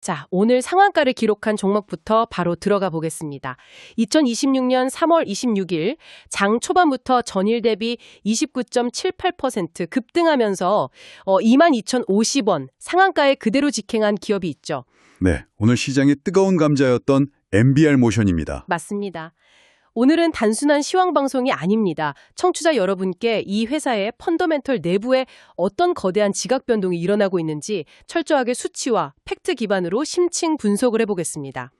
자, 오늘 상한가를 기록한 종목부터 바로 들어가 보겠습니다. 2026년 3월 26일 장 초반부터 전일 대비 29.78% 급등하면서 22,050원 상한가에 그대로 직행한 기업이 있죠. 네, 오늘 시장의 뜨거운 감자였던 MBR 모션입니다. 맞습니다. 오늘은 단순한 시황방송이 아닙니다. 청취자 여러분께 이 회사의 펀더멘털 내부에 어떤 거대한 지각 변동이 일어나고 있는지 철저하게 수치와 팩트 기반으로 심층 분석을 해보겠습니다.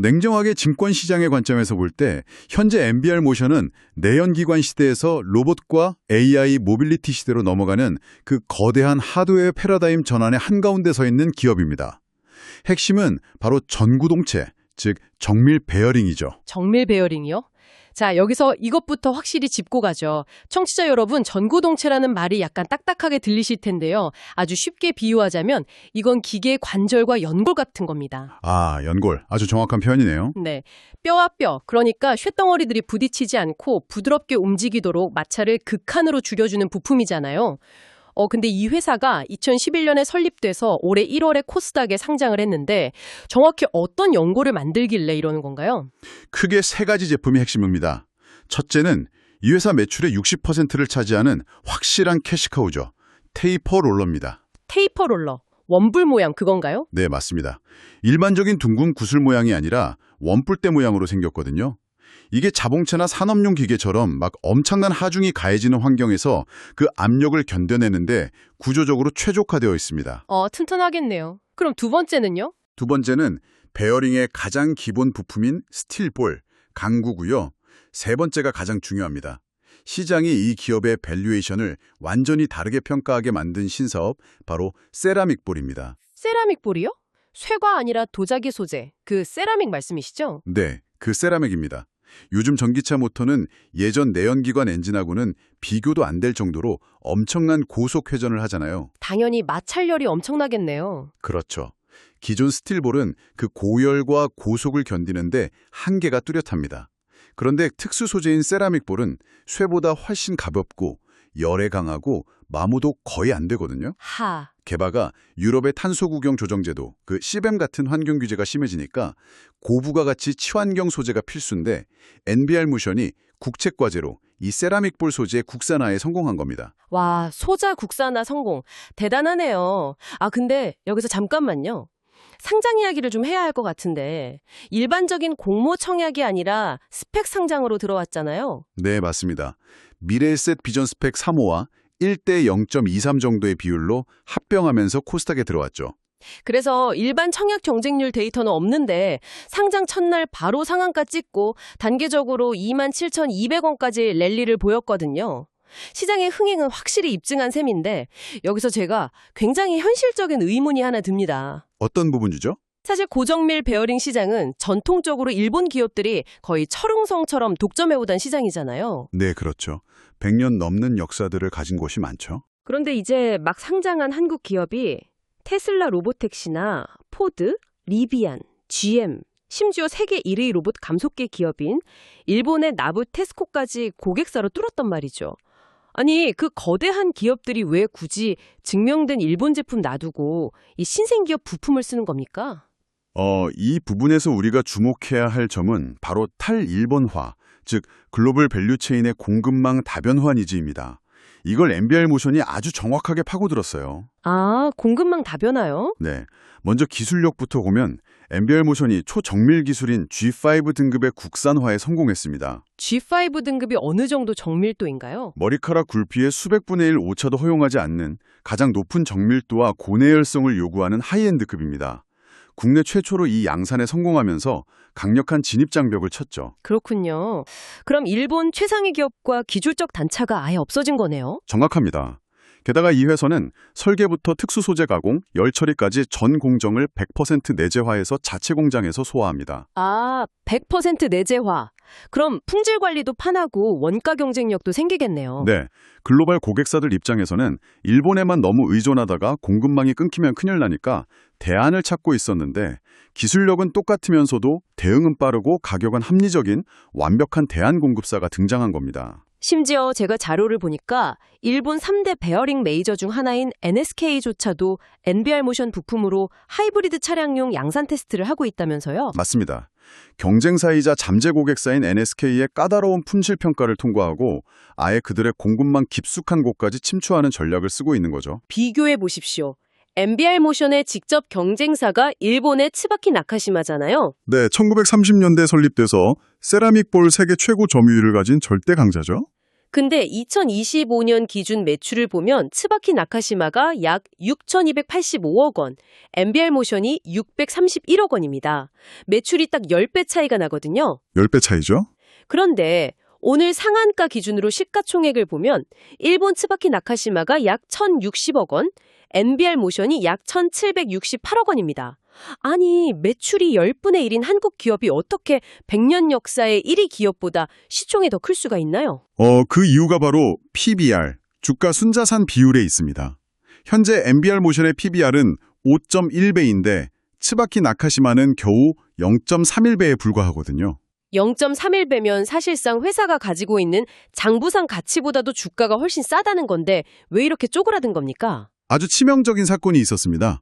냉정하게 증권시장의 관점에서 볼 때 현재 MBR 모션은 내연기관 시대에서 로봇과 AI 모빌리티 시대로 넘어가는 그 거대한 하드웨어 패러다임 전환의 한가운데 서 있는 기업입니다. 핵심은 바로 전구동체, 즉 정밀 베어링이죠. 정밀 베어링이요? 자, 여기서 이것부터 확실히 짚고 가죠. 청취자 여러분, 전구동체라는 말이 약간 딱딱하게 들리실 텐데요. 아주 쉽게 비유하자면 이건 기계의 관절과 연골 같은 겁니다. 아, 연골. 아주 정확한 표현이네요. 네, 뼈와 뼈, 그러니까 쇳덩어리들이 부딪히지 않고 부드럽게 움직이도록 마찰을 극한으로 줄여주는 부품이잖아요. 근데 이 회사가 2011년에 설립돼서 올해 1월에 코스닥에 상장을 했는데 정확히 어떤 연고를 만들길래 이러는 건가요? 크게 세 가지 제품이 핵심입니다. 첫째는 이 회사 매출의 60%를 차지하는 확실한 캐시카우죠. 테이퍼 롤러입니다. 테이퍼 롤러, 원불 모양 그건가요? 네, 맞습니다. 일반적인 둥근 구슬 모양이 아니라 원뿔대 모양으로 생겼거든요. 이게 자동차나 산업용 기계처럼 막 엄청난 하중이 가해지는 환경에서 그 압력을 견뎌내는데 구조적으로 최적화되어 있습니다. 튼튼하겠네요. 그럼 두 번째는요? 두 번째는 베어링의 가장 기본 부품인 스틸볼, 강구고요. 세 번째가 가장 중요합니다. 시장이 이 기업의 밸류에이션을 완전히 다르게 평가하게 만든 신사업, 바로 세라믹볼입니다. 세라믹볼이요? 쇠가 아니라 도자기 소재, 그 세라믹 말씀이시죠? 네, 그 세라믹입니다. 요즘 전기차 모터는 예전 내연기관 엔진하고는 비교도 안 될 정도로 엄청난 고속 회전을 하잖아요. 당연히 마찰열이 엄청나겠네요. 그렇죠. 기존 스틸볼은 그 고열과 고속을 견디는데 한계가 뚜렷합니다. 그런데 특수 소재인 세라믹볼은 쇠보다 훨씬 가볍고 열에 강하고 마모도 거의 안 되거든요. 게다가 유럽의 탄소 구경 조정제도, 그 CBAM 같은 환경 규제가 심해지니까 고부가 가치 친환경 소재가 필수인데 NBR 모션이 국책과제로 이 세라믹볼 소재 국산화에 성공한 겁니다. 와, 소자 국산화 성공. 대단하네요. 근데 여기서 잠깐만요. 상장 이야기를 좀 해야 할 것 같은데 일반적인 공모 청약이 아니라 스펙 상장으로 들어왔잖아요. 네, 맞습니다. 미래에셋 비전 스펙 3호와 1대 0.23 정도의 비율로 합병하면서 코스닥에 들어왔죠. 그래서 일반 청약 경쟁률 데이터는 없는데 상장 첫날 바로 상한가 찍고 단계적으로 27,200원까지 랠리를 보였거든요. 시장의 흥행은 확실히 입증한 셈인데 여기서 제가 굉장히 현실적인 의문이 하나 듭니다. 어떤 부분이죠? 사실 고정밀 베어링 시장은 전통적으로 일본 기업들이 거의 철옹성처럼 독점해오던 시장이잖아요. 네, 그렇죠. 100년 넘는 역사들을 가진 곳이 많죠. 그런데 이제 막 상장한 한국 기업이 테슬라 로보택시나 포드, 리비안, GM, 심지어 세계 1위 로봇 감속기 기업인 일본의 나부 테스코까지 고객사로 뚫었단 말이죠. 아니, 그 거대한 기업들이 왜 굳이 증명된 일본 제품 놔두고 이 신생기업 부품을 쓰는 겁니까? 이 부분에서 우리가 주목해야 할 점은 바로 탈일본화, 즉 글로벌 밸류체인의 공급망 다변화 니즈입니다. 이걸 MBR 모션이 아주 정확하게 파고들었어요. 공급망 다변화요? 네, 먼저 기술력부터 보면 MBR 모션이 초정밀 기술인 G5 등급의 국산화에 성공했습니다. G5 등급이 어느 정도 정밀도인가요? 머리카락 굴피의 수백 분의 1 오차도 허용하지 않는 가장 높은 정밀도와 고내열성을 요구하는 하이엔드급입니다. 국내 최초로 이 양산에 성공하면서 강력한 진입장벽을 쳤죠. 그렇군요. 그럼 일본 최상위 기업과 기술적 단차가 아예 없어진 거네요? 정확합니다. 게다가 이 회사는 설계부터 특수 소재 가공, 열 처리까지 전 공정을 100% 내재화해서 자체 공장에서 소화합니다. 100% 내재화. 그럼 품질 관리도 편하고 원가 경쟁력도 생기겠네요. 네, 글로벌 고객사들 입장에서는 일본에만 너무 의존하다가 공급망이 끊기면 큰일 나니까 대안을 찾고 있었는데 기술력은 똑같으면서도 대응은 빠르고 가격은 합리적인 완벽한 대안 공급사가 등장한 겁니다. 심지어 제가 자료를 보니까 일본 3대 베어링 메이저 중 하나인 NSK조차도 NBR 모션 부품으로 하이브리드 차량용 양산 테스트를 하고 있다면서요? 맞습니다. 경쟁사이자 잠재 고객사인 NSK의 까다로운 품질 평가를 통과하고 아예 그들의 공급망 깊숙한 곳까지 침투하는 전략을 쓰고 있는 거죠. 비교해 보십시오. NBR 모션의 직접 경쟁사가 일본의 츠바키 나카시마잖아요. 네, 1930년대에 설립돼서 세라믹볼 세계 최고 점유율을 가진 절대 강자죠. 근데 2025년 기준 매출을 보면 츠바키 나카시마가 약 6,285억 원, NBR 모션이 631억 원입니다. 매출이 딱 10배 차이가 나거든요. 10배 차이죠? 그런데 오늘 상한가 기준으로 시가총액을 보면 일본 츠바키 나카시마가 약 1,060억 원, NBR 모션이 약 1,768억 원입니다. 아니, 매출이 10분의 1인 한국 기업이 어떻게 100년 역사의 1위 기업보다 시총이 더 클 수가 있나요? 그 이유가 바로 PBR, 주가 순자산 비율에 있습니다. 현재 NBR 모션의 PBR은 5.1배인데 츠바키 나카시마는 겨우 0.31배에 불과하거든요. 0.31배면 사실상 회사가 가지고 있는 장부상 가치보다도 주가가 훨씬 싸다는 건데 왜 이렇게 쪼그라든 겁니까? 아주 치명적인 사건이 있었습니다.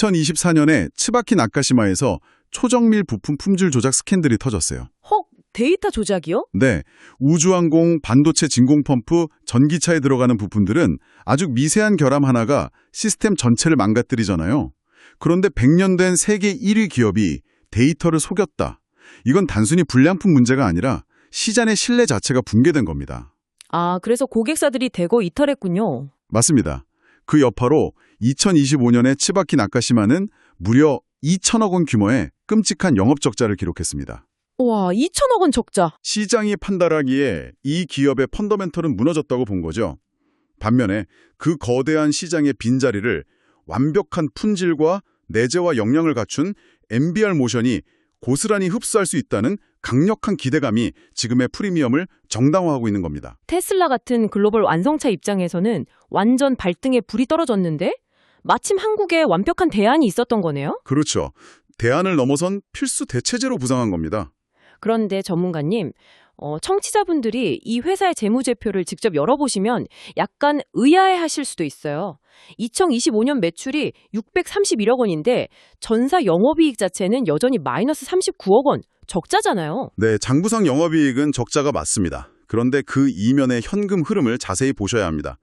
2024년에 츠바키 나카시마에서 초정밀 부품 품질 조작 스캔들이 터졌어요. 헉, 데이터 조작이요? 네, 우주항공, 반도체 진공펌프, 전기차에 들어가는 부품들은 아주 미세한 결함 하나가 시스템 전체를 망가뜨리잖아요. 그런데 100년 된 세계 1위 기업이 데이터를 속였다. 이건 단순히 불량품 문제가 아니라 시장의 신뢰 자체가 붕괴된 겁니다. 아, 그래서 고객사들이 대거 이탈했군요. 맞습니다. 그 여파로 2025년에 츠바키 나카시마는 무려 2천억 원 규모의 끔찍한 영업 적자를 기록했습니다. 와, 2천억 원 적자. 시장이 판단하기에 이 기업의 펀더멘털은 무너졌다고 본 거죠. 반면에 그 거대한 시장의 빈자리를 완벽한 품질과 내재와 역량을 갖춘 NBR 모션이 고스란히 흡수할 수 있다는 강력한 기대감이 지금의 프리미엄을 정당화하고 있는 겁니다. 테슬라 같은 글로벌 완성차 입장에서는 완전 발등에 불이 떨어졌는데 마침 한국에 완벽한 대안이 있었던 거네요? 그렇죠. 대안을 넘어선 필수 대체제로 부상한 겁니다. 그런데 전문가님, 청취자분들이 이 회사의 재무제표를 직접 열어보시면 약간 의아해하실 수도 있어요. 2025년 매출이 631억 원인데 전사 영업이익 자체는 여전히 마이너스 39억 원, 적자잖아요. 네, 장부상 영업이익은 적자가 맞습니다. 그런데 그 이면의 현금 흐름을 자세히 보셔야 합니다.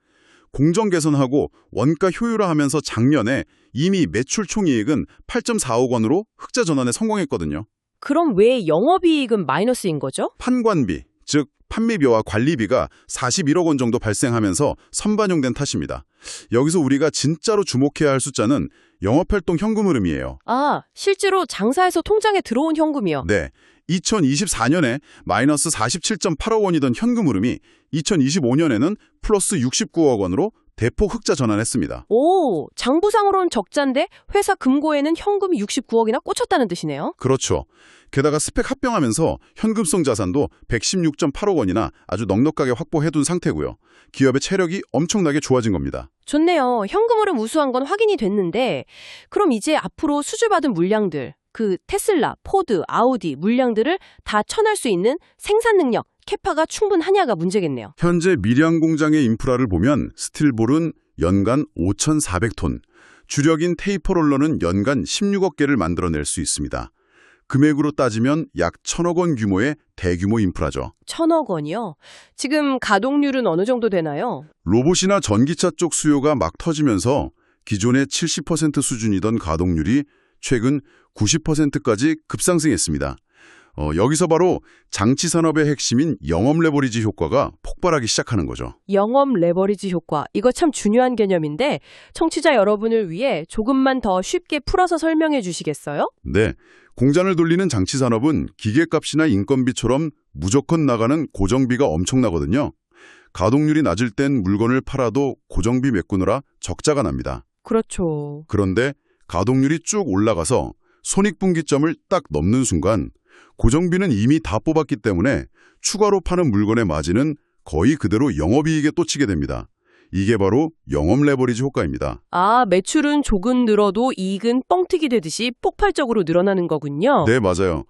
공정 개선하고 원가 효율화하면서 작년에 이미 매출 총이익은 8.4억 원으로 흑자 전환에 성공했거든요. 그럼 왜 영업이익은 마이너스인 거죠? 판관비, 즉 판매비와 관리비가 41억 원 정도 발생하면서 선반영된 탓입니다. 여기서 우리가 진짜로 주목해야 할 숫자는 영업활동 현금 흐름이에요. 아, 실제로 장사에서 통장에 들어온 현금이요? 네, 2024년에 마이너스 47.8억 원이던 현금 흐름이 2025년에는 플러스 69억 원으로 대폭 흑자 전환했습니다. 오, 장부상으로는 적자인데 회사 금고에는 현금이 69억이나 꽂혔다는 뜻이네요. 그렇죠. 게다가 스펙 합병하면서 현금성 자산도 116.8억 원이나 아주 넉넉하게 확보해둔 상태고요. 기업의 체력이 엄청나게 좋아진 겁니다. 좋네요. 현금으로 우수한 건 확인이 됐는데 그럼 이제 앞으로 수주받은 물량들, 그 테슬라, 포드, 아우디 물량들을 다 쳐낼 수 있는 생산 능력, 캐파가 충분하냐가 문제겠네요. 현재 밀양 공장의 인프라를 보면 스틸볼은 연간 5,400톤, 주력인 테이퍼롤러는 연간 16억 개를 만들어낼 수 있습니다. 금액으로 따지면 약 1,000억 원 규모의 대규모 인프라죠. 1,000억 원이요? 지금 가동률은 어느 정도 되나요? 로봇이나 전기차 쪽 수요가 막 터지면서 기존의 70% 수준이던 가동률이 최근 90%까지 급상승했습니다. 여기서 바로 장치 산업의 핵심인 영업 레버리지 효과가 폭발하기 시작하는 거죠. 영업 레버리지 효과, 이거 참 중요한 개념인데 청취자 여러분을 위해 조금만 더 쉽게 풀어서 설명해 주시겠어요? 네, 공장을 돌리는 장치 산업은 기계값이나 인건비처럼 무조건 나가는 고정비가 엄청나거든요. 가동률이 낮을 땐 물건을 팔아도 고정비 메꾸느라 적자가 납니다. 그렇죠. 그런데 가동률이 쭉 올라가서 손익분기점을 딱 넘는 순간 고정비는 이미 다 뽑았기 때문에 추가로 파는 물건의 마진은 거의 그대로 영업이익에 또 치게 됩니다. 이게 바로 영업 레버리지 효과입니다. 아, 매출은 조금 늘어도 이익은 뻥튀기 되듯이 폭발적으로 늘어나는 거군요. 네, 맞아요.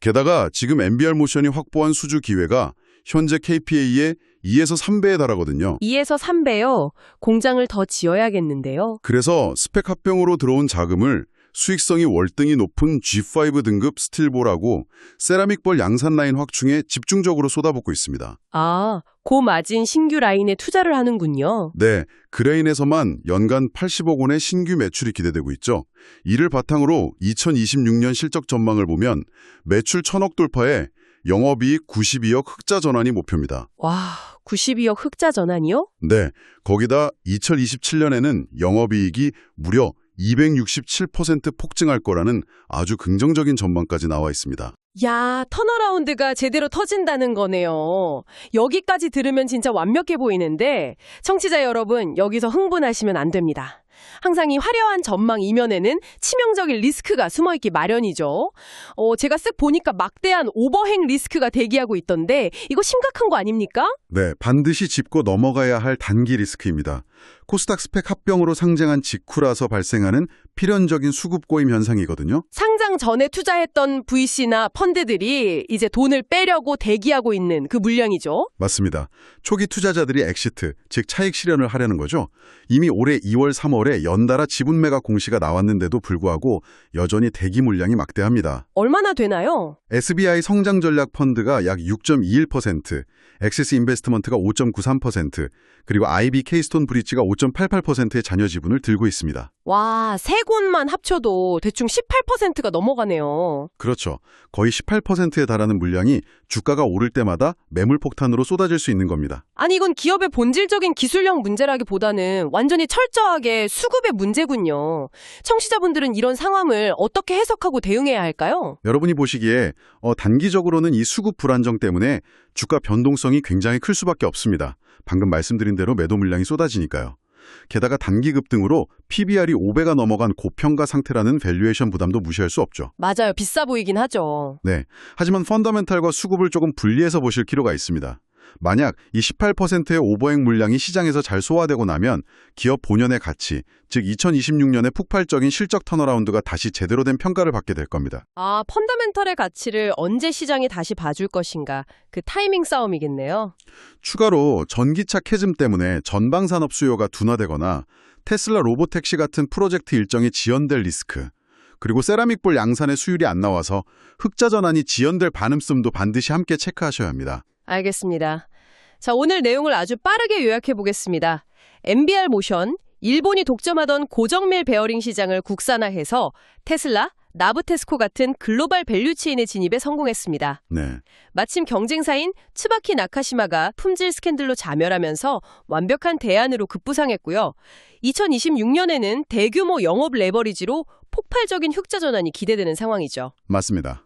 게다가 지금 NBR 모션이 확보한 수주 기회가 현재 KPA의 2에서 3배에 달하거든요. 2에서 3배요. 공장을 더 지어야겠는데요. 그래서 스펙 합병으로 들어온 자금을 수익성이 월등히 높은 G5 등급 스틸볼하고 세라믹볼 양산 라인 확충에 집중적으로 쏟아붓고 있습니다. 아, 고마진 신규 라인에 투자를 하는군요. 네, 그레인에서만 연간 80억 원의 신규 매출이 기대되고 있죠. 이를 바탕으로 2026년 실적 전망을 보면 매출 1,000억 돌파에 영업이익 92억 흑자 전환이 목표입니다. 와, 92억 흑자 전환이요? 네, 거기다 2027년에는 영업이익이 무려 267% 폭증할 거라는 아주 긍정적인 전망까지 나와 있습니다. 야, 턴어라운드가 제대로 터진다는 거네요. 여기까지 들으면 진짜 완벽해 보이는데 청취자 여러분, 여기서 흥분하시면 안 됩니다. 항상 이 화려한 전망 이면에는 치명적인 리스크가 숨어있기 마련이죠. 제가 쓱 보니까 막대한 오버행 리스크가 대기하고 있던데 이거 심각한 거 아닙니까? 네, 반드시 짚고 넘어가야 할 단기 리스크입니다. 코스닥 스펙 합병으로 상장한 직후라서 발생하는 필연적인 수급 고임 현상이거든요. 상장 전에 투자했던 VC나 펀드들이 이제 돈을 빼려고 대기하고 있는 그 물량이죠. 맞습니다. 초기 투자자들이 엑시트, 즉 차익 실현을 하려는 거죠. 이미 올해 2월, 3월에 연달아 지분 매각 공시가 나왔는데도 불구하고 여전히 대기 물량이 막대합니다. 얼마나 되나요? SBI 성장 전략 펀드가 약 6.21%, 엑시스 인베스트먼트가 5.93%, 그리고 IB 케이스톤 브릿지가 5.88%의 잔여 지분을 들고 있습니다. 와, 세 곳만 합쳐도 대충 18%가 넘어가네요. 그렇죠. 거의 18%에 달하는 물량이 주가가 오를 때마다 매물 폭탄으로 쏟아질 수 있는 겁니다. 아니 이건 기업의 본질적인 기술력 문제라기보다는 완전히 철저하게 수급의 문제군요. 청취자분들은 이런 상황을 어떻게 해석하고 대응해야 할까요? 여러분이 보시기에 단기적으로는 이 수급 불안정 때문에 주가 변동성이 굉장히 클 수밖에 없습니다. 방금 말씀드린 대로 매도 물량이 쏟아지니까요. 게다가 단기 급등으로 PBR이 5배가 넘어간 고평가 상태라는 밸류에이션 부담도 무시할 수 없죠. 맞아요. 비싸 보이긴 하죠. 네, 하지만 펀더멘탈과 수급을 조금 분리해서 보실 필요가 있습니다. 만약 이 18%의 오버행 물량이 시장에서 잘 소화되고 나면 기업 본연의 가치, 즉 2026년의 폭발적인 실적 턴어라운드가 다시 제대로 된 평가를 받게 될 겁니다. 아, 펀더멘털의 가치를 언제 시장이 다시 봐줄 것인가. 그 타이밍 싸움이겠네요. 추가로 전기차 캐즘 때문에 전방산업 수요가 둔화되거나 테슬라 로보택시 같은 프로젝트 일정이 지연될 리스크, 그리고 세라믹볼 양산의 수율이 안 나와서 흑자 전환이 지연될 가능성도 반드시 함께 체크하셔야 합니다. 알겠습니다. 자, 오늘 내용을 아주 빠르게 요약해 보겠습니다. MBR 모션, 일본이 독점하던 고정밀 베어링 시장을 국산화해서 테슬라, 나부테스코 같은 글로벌 밸류체인의 진입에 성공했습니다. 네, 마침 경쟁사인 츠바키 나카시마가 품질 스캔들로 자멸하면서 완벽한 대안으로 급부상했고요. 2026년에는 대규모 영업 레버리지로 폭발적인 흑자 전환이 기대되는 상황이죠. 맞습니다.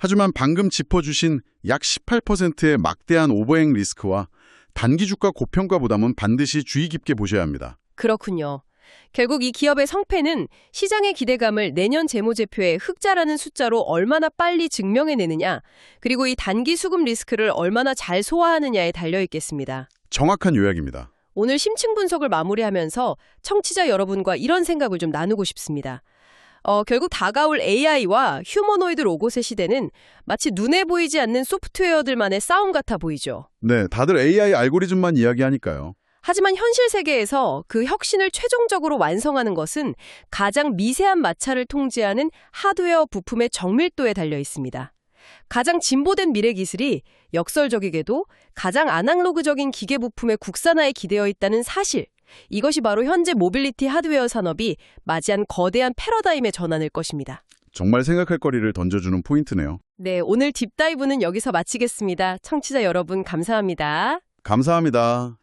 하지만 방금 짚어주신 약 18%의 막대한 오버행 리스크와 단기 주가 고평가 부담은 반드시 주의 깊게 보셔야 합니다. 그렇군요. 결국 이 기업의 성패는 시장의 기대감을 내년 재무제표에 흑자라는 숫자로 얼마나 빨리 증명해내느냐, 그리고 이 단기 수급 리스크를 얼마나 잘 소화하느냐에 달려있겠습니다. 정확한 요약입니다. 오늘 심층 분석을 마무리하면서 청취자 여러분과 이런 생각을 좀 나누고 싶습니다. 결국 다가올 AI와 휴머노이드 로봇의 시대는 마치 눈에 보이지 않는 소프트웨어들만의 싸움 같아 보이죠. 네, 다들 AI 알고리즘만 이야기하니까요. 하지만 현실 세계에서 그 혁신을 최종적으로 완성하는 것은 가장 미세한 마찰을 통제하는 하드웨어 부품의 정밀도에 달려 있습니다. 가장 진보된 미래 기술이 역설적이게도 가장 아날로그적인 기계 부품의 국산화에 기대어 있다는 사실, 이것이 바로 현재 모빌리티 하드웨어 산업이 맞이한 거대한 패러다임의 전환일 것입니다. 정말 생각할 거리를 던져주는 포인트네요. 네, 오늘 딥다이브는 여기서 마치겠습니다. 청취자 여러분 감사합니다. 감사합니다.